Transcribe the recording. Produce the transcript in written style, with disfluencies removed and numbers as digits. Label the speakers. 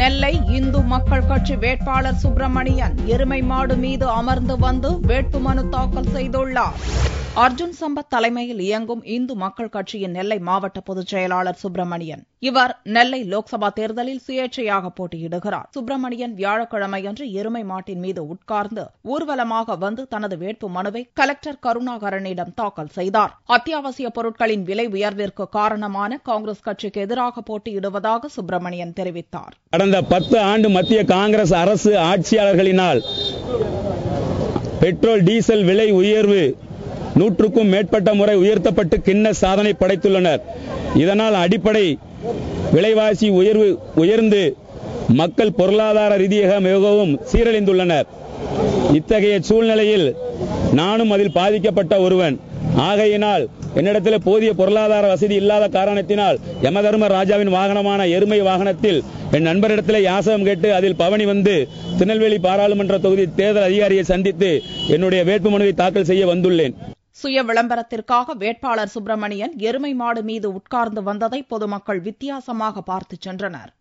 Speaker 1: நெல்லை இந்து மக்கள் கட்சி வேட்பாளர் சுப்பிரமணியன் எருமை மாடு மீது அமர்ந்து வந்து வேட்புமனு தாக்கல் செய்துள்ளார். அர்ஜுன் சம்பத் தலைமையில் இயங்கும் இந்து மக்கள் கட்சியின் நெல்லை மாவட்ட பொதுச் செயலாளர் சுப்பிரமணியன். இவர் நெல்லை லோக்சபா தேர்தலில் சுயேட்சையாக போட்டியிடுகிறார். சுப்பிரமணியன் வியாழக்கிழமையன்று எருமை மாட்டின் மீது உட்கார்ந்து ஊர்வலமாக வந்து தனது வேட்பு மனுவை கலெக்டர் கருணாகரனிடம் தாக்கல் செய்தார். அத்தியாவசிய பொருட்களின் விலை உயர்விற்கு காரணமான காங்கிரஸ் கட்சிக்கு எதிராக போட்டியிடுவதாக சுப்பிரமணியன் தெரிவித்தார்.
Speaker 2: கடந்த 10 ஆண்டு மத்திய காங்கிரஸ் அரசு ஆட்சியாளர்களினால் பெட்ரோல் டீசல் விலை உயர்வு 100க்கும் மேற்பட்ட முறை உயர்த்தப்பட்டு கிண்ண சாதனை படைத்துள்ளனர். இதனால் அடிப்படை விலைவாசி உயர்ந்து மக்கள் பொருளாதார ரீதியாக மிகவும் சீரழிந்துள்ளனர். இத்தகைய சூழ்நிலையில் நானும் அதில் பாதிக்கப்பட்ட ஒருவன். ஆகையினால் என்னிடத்தில் போதிய பொருளாதார வசதி இல்லாத காரணத்தினால் யமதர்ம ராஜாவின் வாகனமான எருமை வாகனத்தில் என் நண்பரிடத்தில் யாசகம் கேட்டு அதில் பவனி வந்து திருநெல்வேலி பாராளுமன்ற தொகுதி தேர்தல் அதிகாரியை சந்தித்து என்னுடைய வேட்புமனுவை தாக்கல் செய்ய வந்துள்ளேன்.
Speaker 1: சுய விளம்பரத்திற்காக வேட்பாளர் சுப்பிரமணியன் எருமை மாடு மீது உட்கார்ந்து வந்ததை பொதுமக்கள் வித்தியாசமாக பார்த்து சென்றனர்.